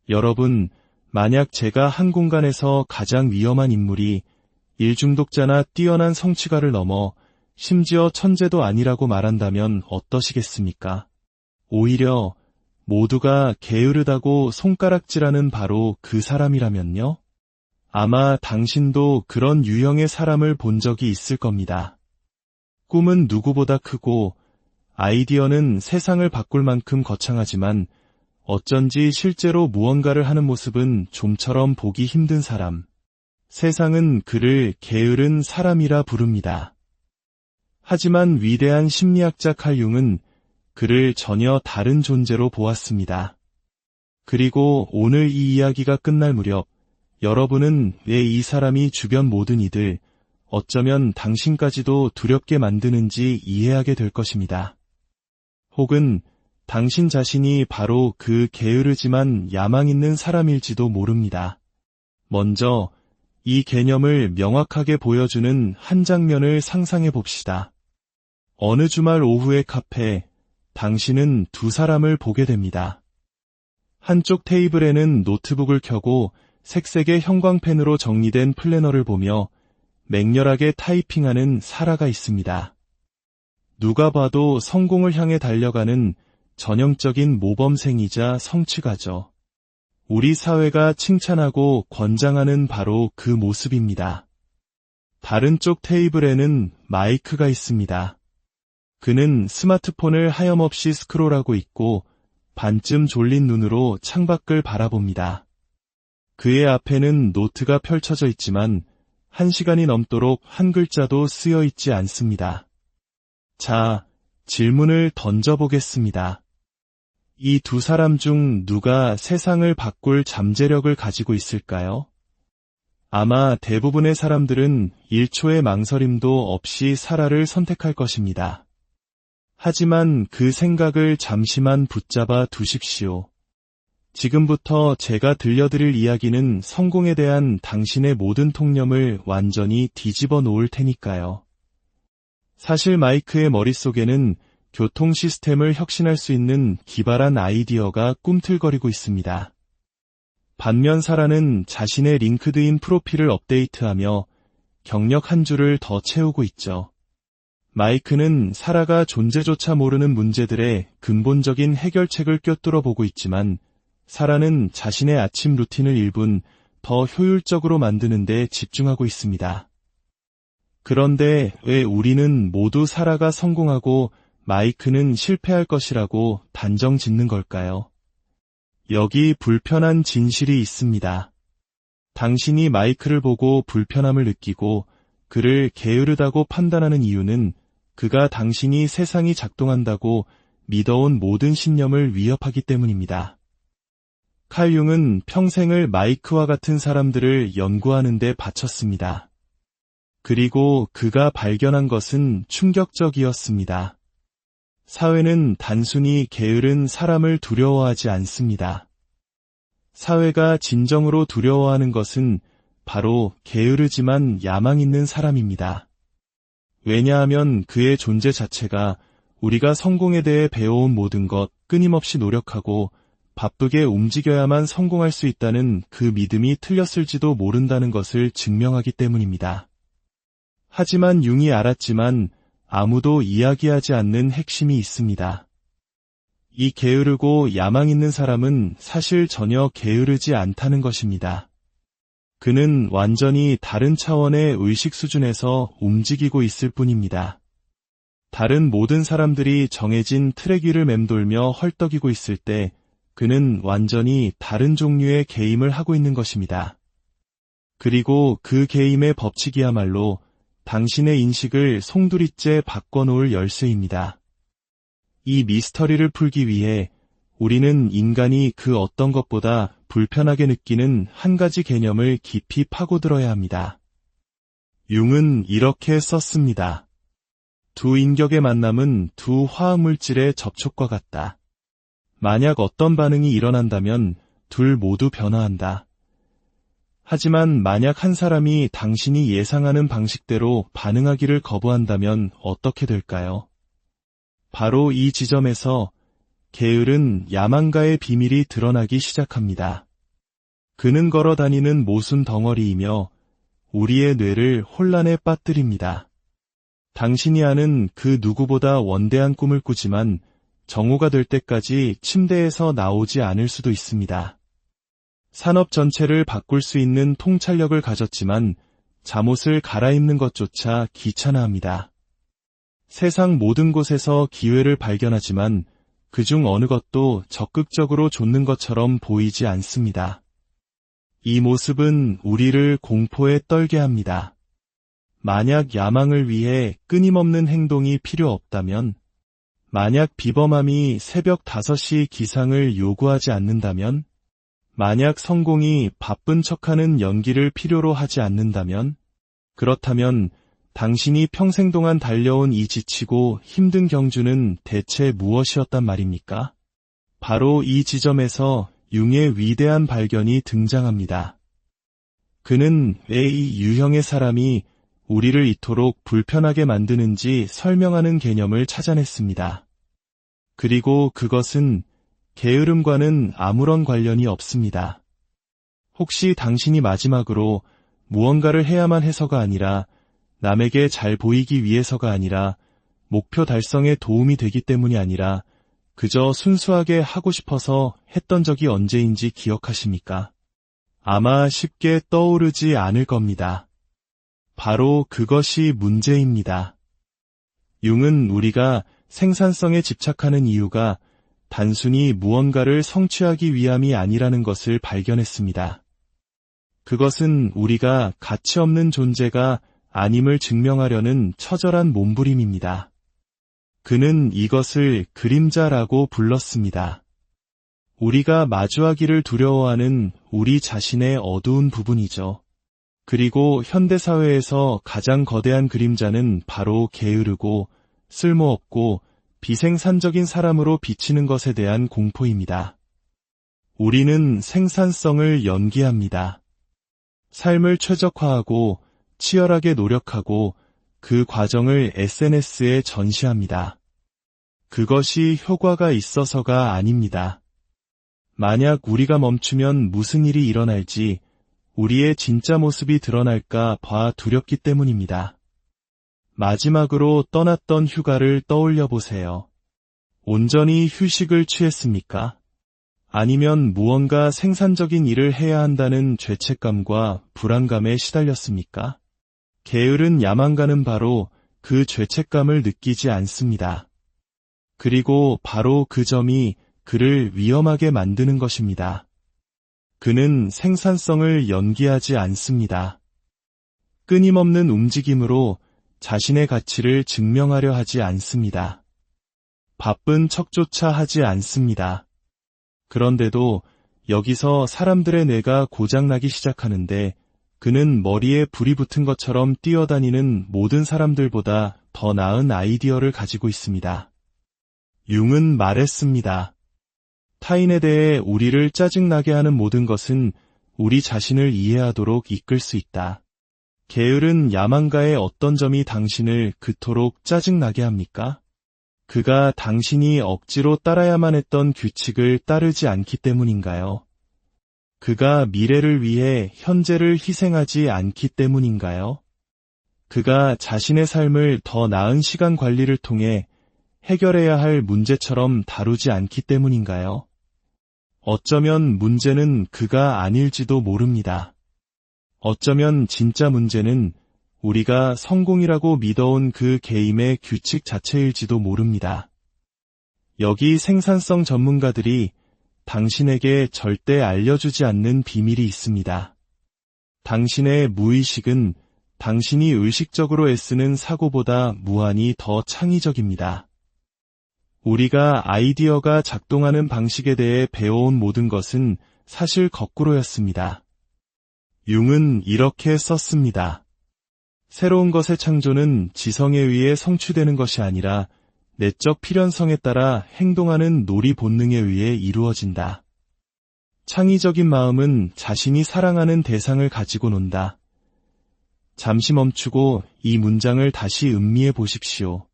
여러분, 만약 제가 한 공간에서 가장 위험한 인물이 일중독자나 뛰어난 성취가를 넘어 심지어 천재도 아니라고 말한다면 어떠시겠습니까? 오히려 모두가 게으르다고 손가락질하는 바로 그 사람이라면요? 아마 당신도 그런 유형의 사람을 본 적이 있을 겁니다. 꿈은 누구보다 크고 아이디어는 세상을 바꿀 만큼 거창하지만 어쩐지 실제로 무언가를 하는 모습은 좀처럼 보기 힘든 사람. 세상은 그를 게으른 사람이라 부릅니다. 하지만 위대한 심리학자 칼 융은 그를 전혀 다른 존재로 보았습니다. 그리고 오늘 이 이야기가 끝날 무렵 여러분은 왜 이 사람이 주변 모든 이들, 어쩌면 당신까지도 두렵게 만드는지 이해하게 될 것입니다. 혹은 당신 자신이 바로 그 게으르지만 야망 있는 사람일지도 모릅니다. 먼저 이 개념을 명확하게 보여주는 한 장면을 상상해 봅시다. 어느 주말 오후의 카페, 당신은 두 사람을 보게 됩니다. 한쪽 테이블에는 노트북을 켜고 색색의 형광펜으로 정리된 플래너를 보며 맹렬하게 타이핑하는 사라가 있습니다. 누가 봐도 성공을 향해 달려가는 전형적인 모범생이자 성취가죠. 우리 사회가 칭찬하고 권장하는 바로 그 모습입니다. 다른 쪽 테이블에는 마이크가 있습니다. 그는 스마트폰을 하염없이 스크롤하고 있고 반쯤 졸린 눈으로 창밖을 바라봅니다. 그의 앞에는 노트가 펼쳐져 있지만 1시간이 넘도록 한 글자도 쓰여 있지 않습니다. 자, 질문을 던져보겠습니다. 이 두 사람 중 누가 세상을 바꿀 잠재력을 가지고 있을까요? 아마 대부분의 사람들은 1초의 망설임도 없이 사라를 선택할 것입니다. 하지만 그 생각을 잠시만 붙잡아 두십시오. 지금부터 제가 들려드릴 이야기는 성공에 대한 당신의 모든 통념을 완전히 뒤집어 놓을 테니까요. 사실 마이크의 머릿속에는 교통 시스템을 혁신할 수 있는 기발한 아이디어가 꿈틀거리고 있습니다. 반면 사라는 자신의 링크드인 프로필을 업데이트하며 경력 한 줄을 더 채우고 있죠. 마이크는 사라가 존재조차 모르는 문제들의 근본적인 해결책을 꿰뚫어 보고 있지만 사라는 자신의 아침 루틴을 1분 더 효율적으로 만드는 데 집중하고 있습니다. 그런데 왜 우리는 모두 사라가 성공하고 마이크는 실패할 것이라고 단정 짓는 걸까요? 여기 불편한 진실이 있습니다. 당신이 마이크를 보고 불편함을 느끼고 그를 게으르다고 판단하는 이유는 그가 당신이 세상이 작동한다고 믿어온 모든 신념을 위협하기 때문입니다. 칼 융은 평생을 마이크와 같은 사람들을 연구하는 데 바쳤습니다. 그리고 그가 발견한 것은 충격적이었습니다. 사회는 단순히 게으른 사람을 두려워하지 않습니다. 사회가 진정으로 두려워하는 것은 바로 게으르지만 야망 있는 사람입니다. 왜냐하면 그의 존재 자체가 우리가 성공에 대해 배워온 모든 것, 끊임없이 노력하고 바쁘게 움직여야만 성공할 수 있다는 그 믿음이 틀렸을지도 모른다는 것을 증명하기 때문입니다. 하지만 융이 알았지만 아무도 이야기하지 않는 핵심이 있습니다. 이 게으르고 야망 있는 사람은 사실 전혀 게으르지 않다는 것입니다. 그는 완전히 다른 차원의 의식 수준에서 움직이고 있을 뿐입니다. 다른 모든 사람들이 정해진 트랙 위를 맴돌며 헐떡이고 있을 때 그는 완전히 다른 종류의 게임을 하고 있는 것입니다. 그리고 그 게임의 법칙이야말로 당신의 인식을 송두리째 바꿔놓을 열쇠입니다. 이 미스터리를 풀기 위해 우리는 인간이 그 어떤 것보다 불편하게 느끼는 한 가지 개념을 깊이 파고들어야 합니다. 융은 이렇게 썼습니다. 두 인격의 만남은 두 화학물질의 접촉과 같다. 만약 어떤 반응이 일어난다면 둘 모두 변화한다. 하지만 만약 한 사람이 당신이 예상하는 방식대로 반응하기를 거부한다면 어떻게 될까요? 바로 이 지점에서 게으른 야망가의 비밀이 드러나기 시작합니다. 그는 걸어 다니는 모순 덩어리이며 우리의 뇌를 혼란에 빠뜨립니다. 당신이 아는 그 누구보다 원대한 꿈을 꾸지만 정오가 될 때까지 침대에서 나오지 않을 수도 있습니다. 산업 전체를 바꿀 수 있는 통찰력을 가졌지만 잠옷을 갈아입는 것조차 귀찮아합니다. 세상 모든 곳에서 기회를 발견하지만 그중 어느 것도 적극적으로 좇는 것처럼 보이지 않습니다. 이 모습은 우리를 공포에 떨게 합니다. 만약 야망을 위해 끊임없는 행동이 필요 없다면, 만약 비범함이 새벽 5시 기상을 요구하지 않는다면, 만약 성공이 바쁜 척하는 연기를 필요로 하지 않는다면, 그렇다면 당신이 평생 동안 달려온 이 지치고 힘든 경주는 대체 무엇이었단 말입니까? 바로 이 지점에서 융의 위대한 발견이 등장합니다. 그는 왜 이 유형의 사람이 우리를 이토록 불편하게 만드는지 설명하는 개념을 찾아냈습니다. 그리고 그것은 게으름과는 아무런 관련이 없습니다. 혹시 당신이 마지막으로 무언가를 해야만 해서가 아니라 남에게 잘 보이기 위해서가 아니라 목표 달성에 도움이 되기 때문이 아니라 그저 순수하게 하고 싶어서 했던 적이 언제인지 기억하십니까? 아마 쉽게 떠오르지 않을 겁니다. 바로 그것이 문제입니다. 융은 우리가 생산성에 집착하는 이유가 단순히 무언가를 성취하기 위함이 아니라는 것을 발견했습니다. 그것은 우리가 가치 없는 존재가 아님을 증명하려는 처절한 몸부림입니다. 그는 이것을 그림자라고 불렀습니다. 우리가 마주하기를 두려워하는 우리 자신의 어두운 부분이죠. 그리고 현대사회에서 가장 거대한 그림자는 바로 게으르고 쓸모없고 비생산적인 사람으로 비치는 것에 대한 공포입니다. 우리는 생산성을 연기합니다. 삶을 최적화하고 치열하게 노력하고 그 과정을 SNS에 전시합니다. 그것이 효과가 있어서가 아닙니다. 만약 우리가 멈추면 무슨 일이 일어날지 우리의 진짜 모습이 드러날까 봐 두렵기 때문입니다. 마지막으로 떠났던 휴가를 떠올려 보세요. 온전히 휴식을 취했습니까? 아니면 무언가 생산적인 일을 해야 한다는 죄책감과 불안감에 시달렸습니까? 게으른 야망가는 바로 그 죄책감을 느끼지 않습니다. 그리고 바로 그 점이 그를 위험하게 만드는 것입니다. 그는 생산성을 연기하지 않습니다. 끊임없는 움직임으로 자신의 가치를 증명하려 하지 않습니다. 바쁜 척조차 하지 않습니다. 그런데도 여기서 사람들의 뇌가 고장나기 시작하는데 그는 머리에 불이 붙은 것처럼 뛰어다니는 모든 사람들보다 더 나은 아이디어를 가지고 있습니다. 융은 말했습니다. 타인에 대해 우리를 짜증나게 하는 모든 것은 우리 자신을 이해하도록 이끌 수 있다. 게으른 야망가의 어떤 점이 당신을 그토록 짜증나게 합니까? 그가 당신이 억지로 따라야만 했던 규칙을 따르지 않기 때문인가요? 그가 미래를 위해 현재를 희생하지 않기 때문인가요? 그가 자신의 삶을 더 나은 시간 관리를 통해 해결해야 할 문제처럼 다루지 않기 때문인가요? 어쩌면 문제는 그가 아닐지도 모릅니다. 어쩌면 진짜 문제는 우리가 성공이라고 믿어온 그 게임의 규칙 자체일지도 모릅니다. 여기 생산성 전문가들이 당신에게 절대 알려주지 않는 비밀이 있습니다. 당신의 무의식은 당신이 의식적으로 애쓰는 사고보다 무한히 더 창의적입니다. 우리가 아이디어가 작동하는 방식에 대해 배워온 모든 것은 사실 거꾸로였습니다. 융은 이렇게 썼습니다. 새로운 것의 창조는 지성에 의해 성취되는 것이 아니라 내적 필연성에 따라 행동하는 놀이 본능에 의해 이루어진다. 창의적인 마음은 자신이 사랑하는 대상을 가지고 논다. 잠시 멈추고 이 문장을 다시 음미해 보십시오.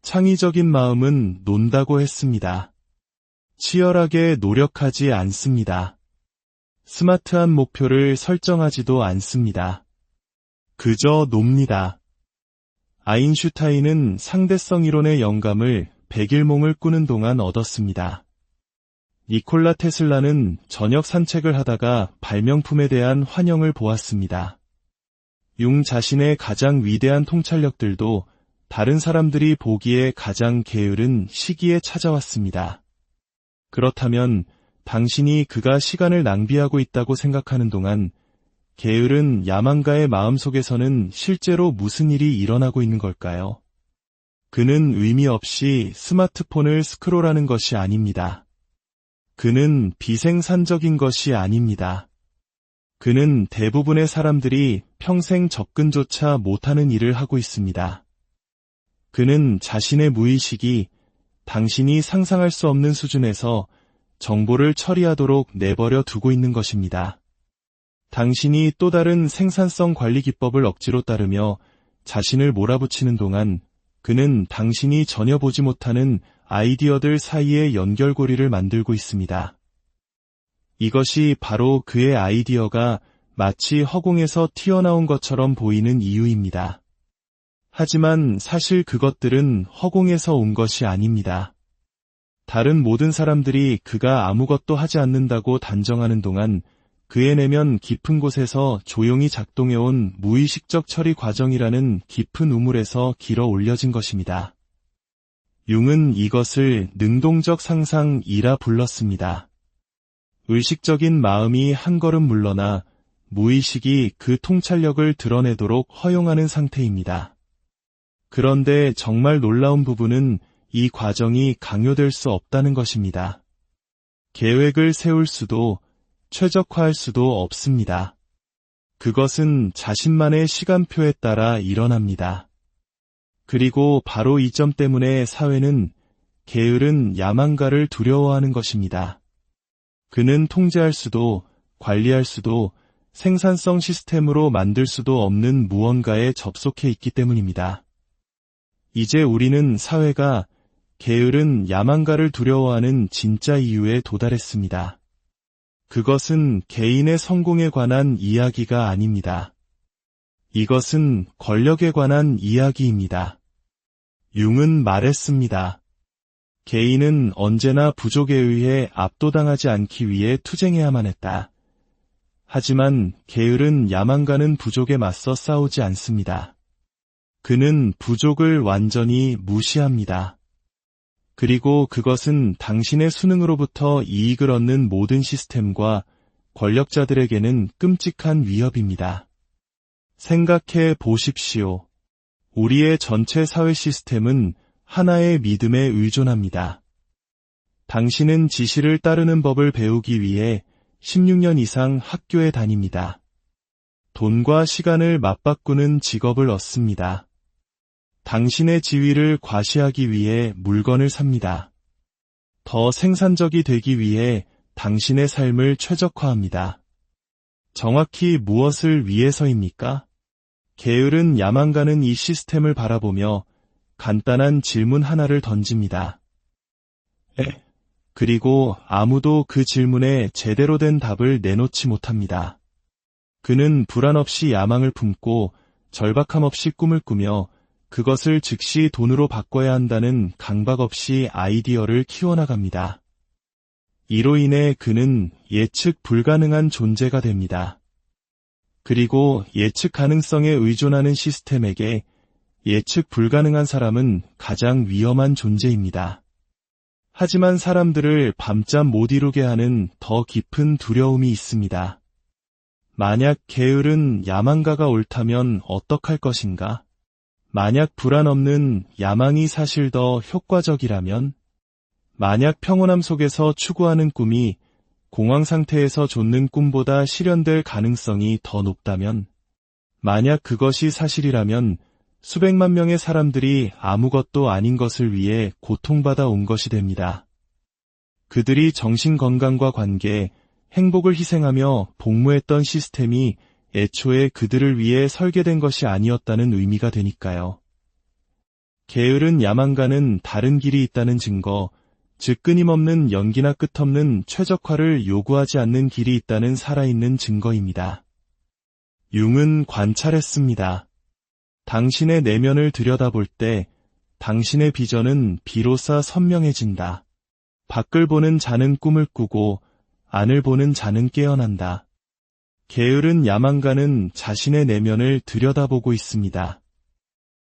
창의적인 마음은 논다고 했습니다. 치열하게 노력하지 않습니다. 스마트한 목표를 설정하지도 않습니다. 그저 놉니다. 아인슈타인은 상대성 이론의 영감을 백일몽을 꾸는 동안 얻었습니다. 니콜라 테슬라는 저녁 산책을 하다가 발명품에 대한 환영을 보았습니다. 융 자신의 가장 위대한 통찰력들도 다른 사람들이 보기에 가장 게으른 시기에 찾아왔습니다. 그렇다면 당신이 그가 시간을 낭비하고 있다고 생각하는 동안 게으른 야망가의 마음속에서는 실제로 무슨 일이 일어나고 있는 걸까요? 그는 의미 없이 스마트폰을 스크롤하는 것이 아닙니다. 그는 비생산적인 것이 아닙니다. 그는 대부분의 사람들이 평생 접근조차 못하는 일을 하고 있습니다. 그는 자신의 무의식이 당신이 상상할 수 없는 수준에서 정보를 처리하도록 내버려 두고 있는 것입니다. 당신이 또 다른 생산성 관리 기법을 억지로 따르며 자신을 몰아붙이는 동안 그는 당신이 전혀 보지 못하는 아이디어들 사이의 연결고리를 만들고 있습니다. 이것이 바로 그의 아이디어가 마치 허공에서 튀어나온 것처럼 보이는 이유입니다. 하지만 사실 그것들은 허공에서 온 것이 아닙니다. 다른 모든 사람들이 그가 아무것도 하지 않는다고 단정하는 동안 그의 내면 깊은 곳에서 조용히 작동해온 무의식적 처리 과정이라는 깊은 우물에서 길어 올려진 것입니다. 융은 이것을 능동적 상상이라 불렀습니다. 의식적인 마음이 한 걸음 물러나 무의식이 그 통찰력을 드러내도록 허용하는 상태입니다. 그런데 정말 놀라운 부분은 이 과정이 강요될 수 없다는 것입니다. 계획을 세울 수도 최적화할 수도 없습니다. 그것은 자신만의 시간표에 따라 일어납니다. 그리고 바로 이 점 때문에 사회는 게으른 야망가를 두려워하는 것입니다. 그는 통제할 수도 관리할 수도 생산성 시스템으로 만들 수도 없는 무언가에 접속해 있기 때문입니다. 이제 우리는 사회가 게으른 야망가를 두려워하는 진짜 이유에 도달했습니다. 그것은 개인의 성공에 관한 이야기가 아닙니다. 이것은 권력에 관한 이야기입니다. 융은 말했습니다. 개인은 언제나 부족에 의해 압도당하지 않기 위해 투쟁해야만 했다. 하지만 게으른 야망가는 부족에 맞서 싸우지 않습니다. 그는 부족을 완전히 무시합니다. 그리고 그것은 당신의 수능으로부터 이익을 얻는 모든 시스템과 권력자들에게는 끔찍한 위협입니다. 생각해 보십시오. 우리의 전체 사회 시스템은 하나의 믿음에 의존합니다. 당신은 지시를 따르는 법을 배우기 위해 16년 이상 학교에 다닙니다. 돈과 시간을 맞바꾸는 직업을 얻습니다. 당신의 지위를 과시하기 위해 물건을 삽니다. 더 생산적이 되기 위해 당신의 삶을 최적화합니다. 정확히 무엇을 위해서입니까? 게으른 야망가는 이 시스템을 바라보며 간단한 질문 하나를 던집니다. 그리고 아무도 그 질문에 제대로 된 답을 내놓지 못합니다. 그는 불안 없이 야망을 품고 절박함 없이 꿈을 꾸며 그것을 즉시 돈으로 바꿔야 한다는 강박 없이 아이디어를 키워나갑니다. 이로 인해 그는 예측 불가능한 존재가 됩니다. 그리고 예측 가능성에 의존하는 시스템에게 예측 불가능한 사람은 가장 위험한 존재입니다. 하지만 사람들을 밤잠 못 이루게 하는 더 깊은 두려움이 있습니다. 만약 게으른 야망가가 옳다면 어떡할 것인가? 만약 불안 없는 야망이 사실 더 효과적이라면? 만약 평온함 속에서 추구하는 꿈이 공황 상태에서 좇는 꿈보다 실현될 가능성이 더 높다면? 만약 그것이 사실이라면 수백만 명의 사람들이 아무것도 아닌 것을 위해 고통받아 온 것이 됩니다. 그들이 정신건강과 관계, 행복을 희생하며 복무했던 시스템이 애초에 그들을 위해 설계된 것이 아니었다는 의미가 되니까요. 게으른 야망가는 다른 길이 있다는 증거, 즉 끊임없는 연기나 끝없는 최적화를 요구하지 않는 길이 있다는 살아있는 증거입니다. 융은 관찰했습니다. 당신의 내면을 들여다볼 때 당신의 비전은 비로소 선명해진다. 밖을 보는 자는 꿈을 꾸고 안을 보는 자는 깨어난다. 게으른 야망가는 자신의 내면을 들여다보고 있습니다.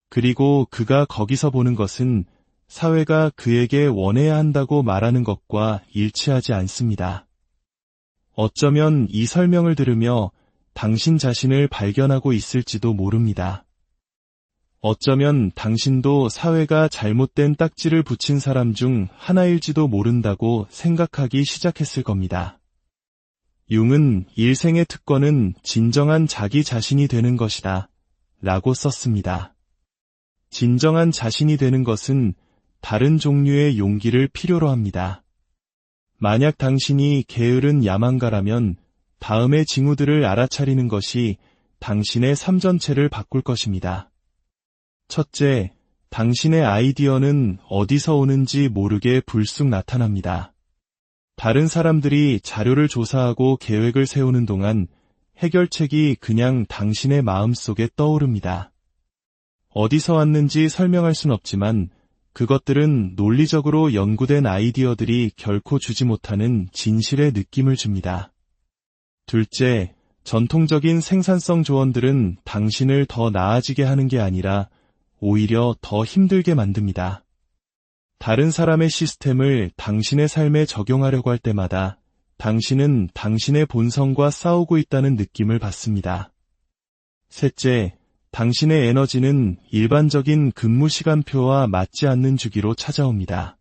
그리고 그가 거기서 보는 것은 사회가 그에게 원해야 한다고 말하는 것과 일치하지 않습니다. 어쩌면 이 설명을 들으며 당신 자신을 발견하고 있을지도 모릅니다. 어쩌면 당신도 사회가 잘못된 딱지를 붙인 사람 중 하나일지도 모른다고 생각하기 시작했을 겁니다. 융은 일생의 특권은 진정한 자기 자신이 되는 것이다 라고 썼습니다. 진정한 자신이 되는 것은 다른 종류의 용기를 필요로 합니다. 만약 당신이 게으른 야망가라면 다음의 징후들을 알아차리는 것이 당신의 삶 전체를 바꿀 것입니다. 첫째, 당신의 아이디어는 어디서 오는지 모르게 불쑥 나타납니다. 다른 사람들이 자료를 조사하고 계획을 세우는 동안 해결책이 그냥 당신의 마음속에 떠오릅니다. 어디서 왔는지 설명할 순 없지만 그것들은 논리적으로 연구된 아이디어들이 결코 주지 못하는 진실의 느낌을 줍니다. 둘째, 전통적인 생산성 조언들은 당신을 더 나아지게 하는 게 아니라 오히려 더 힘들게 만듭니다. 다른 사람의 시스템을 당신의 삶에 적용하려고 할 때마다 당신은 당신의 본성과 싸우고 있다는 느낌을 받습니다. 셋째, 당신의 에너지는 일반적인 근무 시간표와 맞지 않는 주기로 찾아옵니다.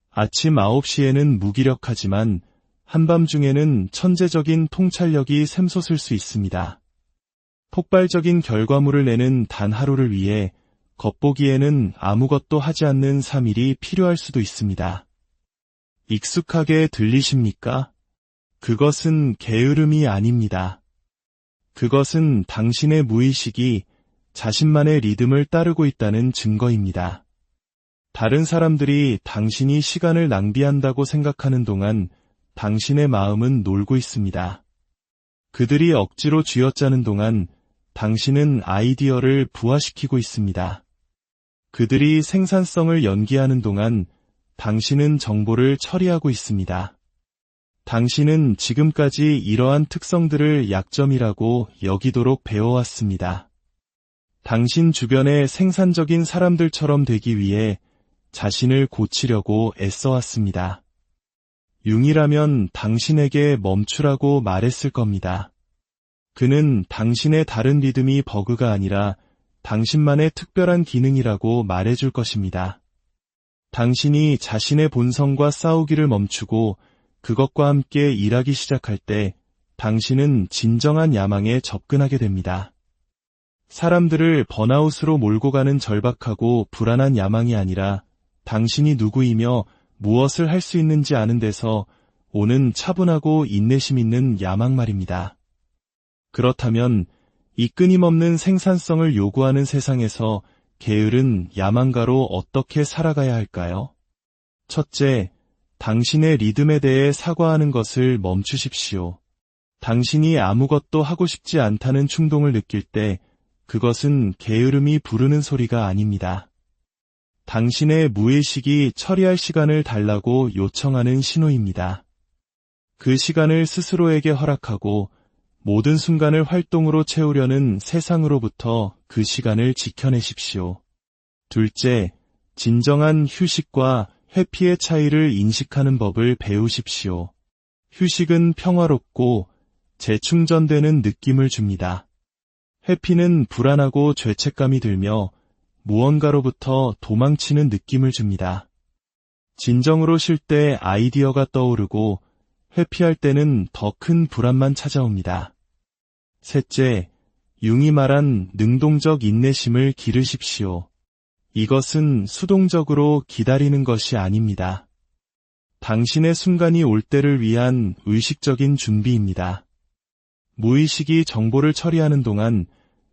아침 9시에는 무기력하지만 한밤중에는 천재적인 통찰력이 샘솟을 수 있습니다. 폭발적인 결과물을 내는 단 하루를 위해 겉보기에는 아무것도 하지 않는 3일이 필요할 수도 있습니다. 익숙하게 들리십니까? 그것은 게으름이 아닙니다. 그것은 당신의 무의식이 자신만의 리듬을 따르고 있다는 증거입니다. 다른 사람들이 당신이 시간을 낭비한다고 생각하는 동안 당신의 마음은 놀고 있습니다. 그들이 억지로 쥐어짜는 동안 당신은 아이디어를 부화시키고 있습니다. 그들이 생산성을 연기하는 동안 당신은 정보를 처리하고 있습니다. 당신은 지금까지 이러한 특성들을 약점이라고 여기도록 배워왔습니다. 당신 주변의 생산적인 사람들처럼 되기 위해 자신을 고치려고 애써왔습니다. 융이라면 당신에게 멈추라고 말했을 겁니다. 그는 당신의 다른 리듬이 버그가 아니라 당신만의 특별한 기능이라고 말해줄 것입니다. 당신이 자신의 본성과 싸우기를 멈추고 그것과 함께 일하기 시작할 때 당신은 진정한 야망에 접근하게 됩니다. 사람들을 번아웃으로 몰고 가는 절박하고 불안한 야망이 아니라 당신이 누구이며 무엇을 할 수 있는지 아는 데서 오는 차분하고 인내심 있는 야망 말입니다. 그렇다면 이 끊임없는 생산성을 요구하는 세상에서 게으른 야망가로 어떻게 살아가야 할까요? 첫째, 당신의 리듬에 대해 사과하는 것을 멈추십시오. 당신이 아무것도 하고 싶지 않다는 충동을 느낄 때 그것은 게으름이 부르는 소리가 아닙니다. 당신의 무의식이 처리할 시간을 달라고 요청하는 신호입니다. 그 시간을 스스로에게 허락하고 모든 순간을 활동으로 채우려는 세상으로부터 그 시간을 지켜내십시오. 둘째, 진정한 휴식과 회피의 차이를 인식하는 법을 배우십시오. 휴식은 평화롭고 재충전되는 느낌을 줍니다. 회피는 불안하고 죄책감이 들며 무언가로부터 도망치는 느낌을 줍니다. 진정으로 쉴 때 아이디어가 떠오르고 회피할 때는 더 큰 불안만 찾아옵니다. 셋째, 융이 말한 능동적 인내심을 기르십시오. 이것은 수동적으로 기다리는 것이 아닙니다. 당신의 순간이 올 때를 위한 의식적인 준비입니다. 무의식이 정보를 처리하는 동안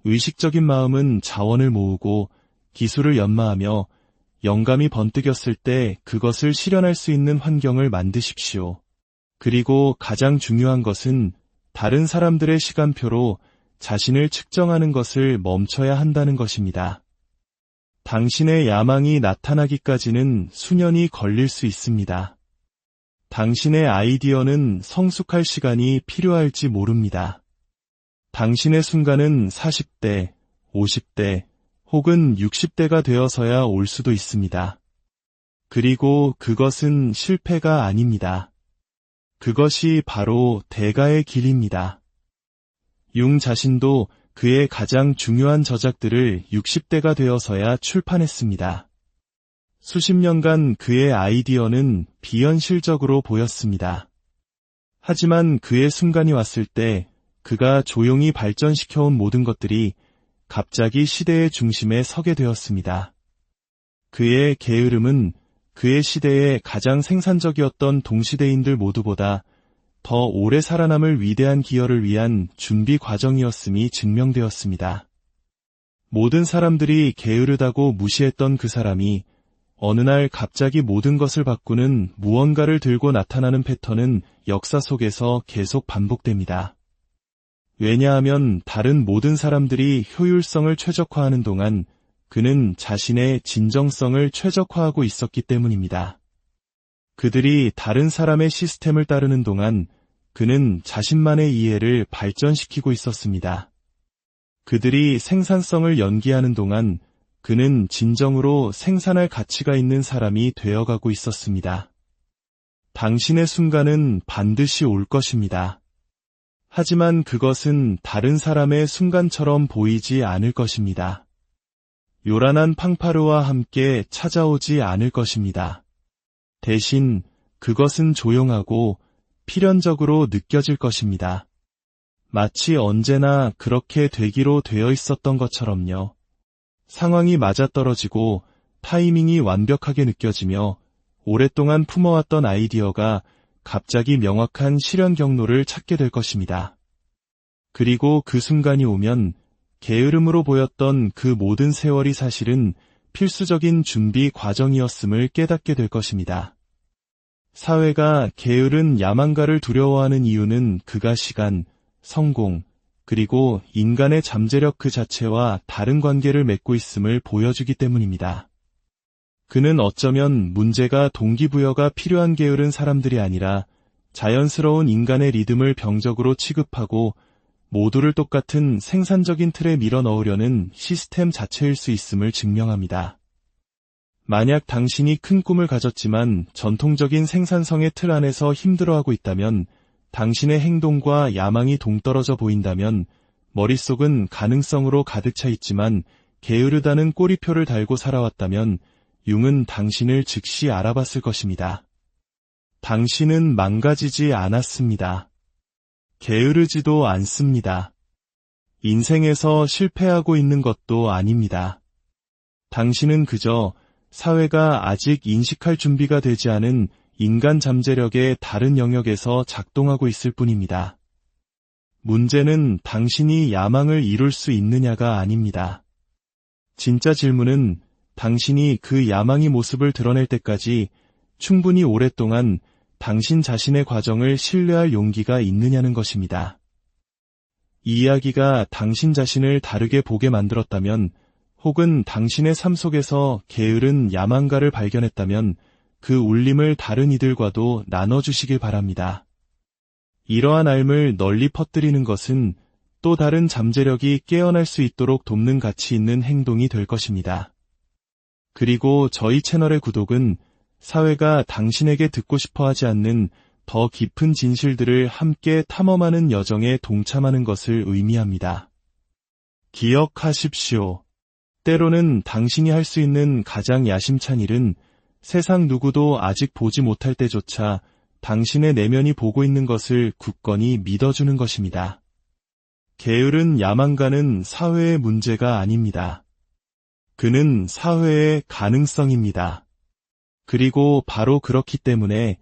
의식적인 마음은 자원을 모으고 기술을 연마하며 영감이 번뜩였을 때 그것을 실현할 수 있는 환경을 만드십시오. 그리고 가장 중요한 것은 다른 사람들의 시간표로 자신을 측정하는 것을 멈춰야 한다는 것입니다. 당신의 야망이 나타나기까지는 수년이 걸릴 수 있습니다. 당신의 아이디어는 성숙할 시간이 필요할지 모릅니다. 당신의 순간은 40대, 50대, 혹은 60대가 되어서야 올 수도 있습니다. 그리고 그것은 실패가 아닙니다. 그것이 바로 대가의 길입니다. 융 자신도 그의 가장 중요한 저작들을 60대가 되어서야 출판했습니다. 수십 년간 그의 아이디어는 비현실적으로 보였습니다. 하지만 그의 순간이 왔을 때 그가 조용히 발전시켜온 모든 것들이 갑자기 시대의 중심에 서게 되었습니다. 그의 게으름은 그의 시대의 가장 생산적이었던 동시대인들 모두보다 더 오래 살아남을 위대한 기여를 위한 준비 과정이었음이 증명되었습니다. 모든 사람들이 게으르다고 무시했던 그 사람이 어느 날 갑자기 모든 것을 바꾸는 무언가를 들고 나타나는 패턴은 역사 속에서 계속 반복됩니다. 왜냐하면 다른 모든 사람들이 효율성을 최적화하는 동안 그는 자신의 진정성을 최적화하고 있었기 때문입니다. 그들이 다른 사람의 시스템을 따르는 동안 그는 자신만의 이해를 발전시키고 있었습니다. 그들이 생산성을 연기하는 동안 그는 진정으로 생산할 가치가 있는 사람이 되어가고 있었습니다. 당신의 순간은 반드시 올 것입니다. 하지만 그것은 다른 사람의 순간처럼 보이지 않을 것입니다. 요란한 팡파르와 함께 찾아오지 않을 것입니다. 대신 그것은 조용하고 필연적으로 느껴질 것입니다. 마치 언제나 그렇게 되기로 되어 있었던 것처럼요. 상황이 맞아떨어지고 타이밍이 완벽하게 느껴지며 오랫동안 품어왔던 아이디어가 갑자기 명확한 실현 경로를 찾게 될 것입니다. 그리고 그 순간이 오면 게으름으로 보였던 그 모든 세월이 사실은 필수적인 준비 과정이었음을 깨닫게 될 것입니다. 사회가 게으른 야망가를 두려워하는 이유는 그가 시간, 성공, 그리고 인간의 잠재력 그 자체와 다른 관계를 맺고 있음을 보여주기 때문입니다. 그는 어쩌면 문제가 동기부여가 필요한 게으른 사람들이 아니라 자연스러운 인간의 리듬을 병적으로 취급하고 모두를 똑같은 생산적인 틀에 밀어넣으려는 시스템 자체일 수 있음을 증명합니다. 만약 당신이 큰 꿈을 가졌지만 전통적인 생산성의 틀 안에서 힘들어하고 있다면, 당신의 행동과 야망이 동떨어져 보인다면, 머릿속은 가능성으로 가득 차 있지만 게으르다는 꼬리표를 달고 살아왔다면 융은 당신을 즉시 알아봤을 것입니다. 당신은 망가지지 않았습니다. 게으르지도 않습니다. 인생에서 실패하고 있는 것도 아닙니다. 당신은 그저 사회가 아직 인식할 준비가 되지 않은 인간 잠재력의 다른 영역에서 작동하고 있을 뿐입니다. 문제는 당신이 야망을 이룰 수 있느냐가 아닙니다. 진짜 질문은 당신이 그 야망의 모습을 드러낼 때까지 충분히 오랫동안 당신 자신의 과정을 신뢰할 용기가 있느냐는 것입니다. 이 이야기가 당신 자신을 다르게 보게 만들었다면, 혹은 당신의 삶 속에서 게으른 야망가를 발견했다면 그 울림을 다른 이들과도 나눠주시길 바랍니다. 이러한 알을 널리 퍼뜨리는 것은 또 다른 잠재력이 깨어날 수 있도록 돕는 가치 있는 행동이 될 것입니다. 그리고 저희 채널의 구독은 사회가 당신에게 듣고 싶어 하지 않는 더 깊은 진실들을 함께 탐험하는 여정에 동참하는 것을 의미합니다. 기억하십시오. 때로는 당신이 할 수 있는 가장 야심찬 일은 세상 누구도 아직 보지 못할 때조차 당신의 내면이 보고 있는 것을 굳건히 믿어주는 것입니다. 게으른 야망가는 사회의 문제가 아닙니다. 그는 사회의 가능성입니다. 그리고 바로 그렇기 때문에